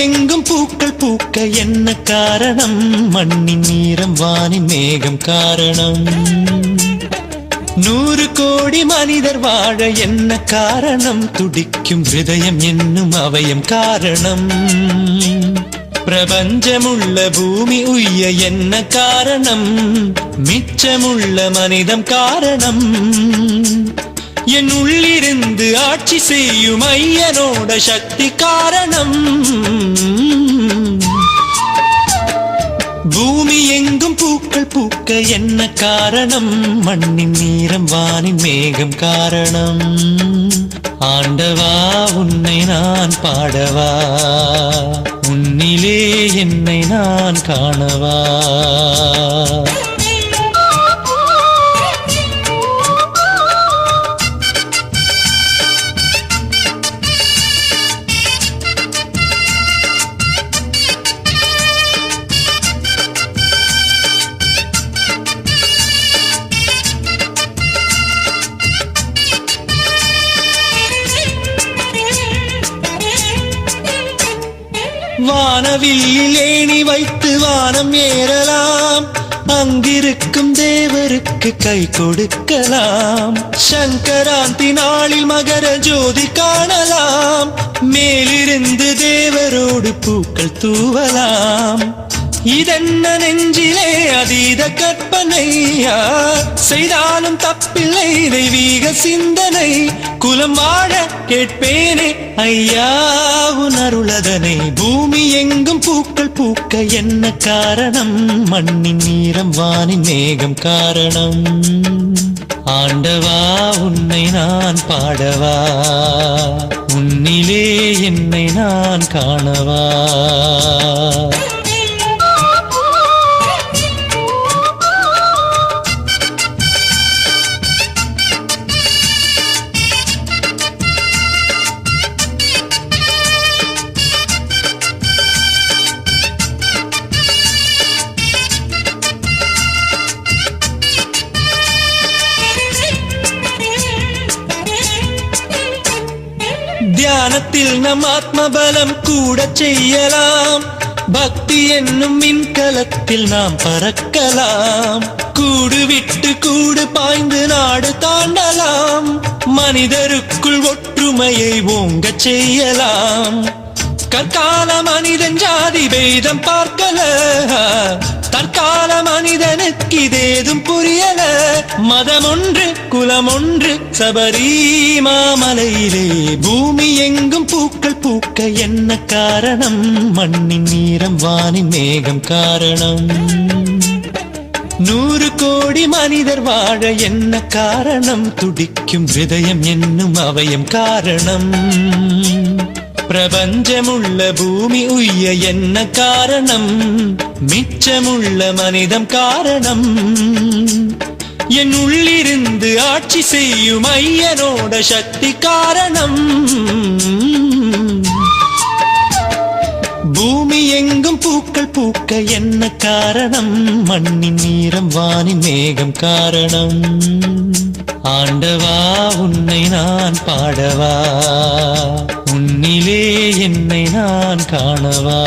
எங்கும் பூக்கள் பூக்க என்ன காரணம்? மண்ணின் நீரம் வானின் மேகம் காரணம். 100 கோடி மனிதர் வாழ என்ன காரணம்? துடிக்கும் ஹிருதயம் என்னும் அவயம் காரணம். பிரபஞ்சமுள்ள பூமி உய்ய என்ன காரணம்? மிச்சமுள்ள மனிதம் காரணம். என் உள்ளிருந்து ஆட்சி செய்யும் ஐயனோட சக்தி காரணம். பூமி எங்கும் பூக்கள் பூக்க என்ன காரணம்? மண்ணின் நீரம் வானின் மேகம் காரணம். ஆண்டவா உன்னை நான் பாடவா, உன்னிலே என்னை நான் காணவா. வானவில்லில் ஏணி வைத்து வானம் ஏறலாம், அங்கிருக்கும் தேவருக்கு கை கொடுக்கலாம். சங்கராந்தி நாளில் மகர ஜோதி காணலாம், மேலிருந்து தேவரோடு பூக்கள் தூவலாம். இதென்ன நெஞ்சிலே அதீத கற்பனையா, செய்தாலும் தப்பில்லை தெய்வீக சிந்தனை. குலம் வாழ கேட்பேனே ஐயா உன் அருளதனை. பூமி எங்கும் பூக்கள் பூக்க என்ன காரணம்? மண்ணின் நீரம் வானின் மேகம் காரணம். ஆண்டவா உன்னை நான் பாடவா, உன்னிலே என்னை நான் காணவா. தியானத்தில் நம் ஆத்ம பலம் கூட செய்யலாம், பக்தி என்னும் மின்கலத்தில் நாம் பறக்கலாம். கூடு விட்டு கூடு பாய்ந்து நாடு தாண்டலாம், மனிதருக்குள் ஒற்றுமையை ஓங்க செய்யலாம். கற்கால மனிதன் ஜாதி பேதம் பார்க்கல, தற்கால மனிதனுக்கு இதேதும் புரியல. மதம் ஒன்று குலம் ஒன்று சபரிமாமலையிலே. பூமி எங்கும் பூக்கள் பூக்க என்ன காரணம்? மண்ணின் நீரம் வானின் மேகம் காரணம். 100 கோடி மனிதர் வாழ என்ன காரணம்? துடிக்கும் ஹிருதயம் என்னும் அவயம் காரணம். பிரபஞ்சமுள்ள பூமி உய்ய என்ன காரணம்? மிச்சமுள்ள மனிதம் காரணம். என் உள்ளிருந்து ஆட்சி செய்யும் ஐயனோட சக்தி காரணம். பூமி எங்கும் பூக்கள் பூக்க என்ன காரணம்? மண்ணின் நீரம் வானின் மேகம் காரணம். ஆண்டவா உன்னை நான் பாடவா, உன்னிலே என்னை நான் காணவா.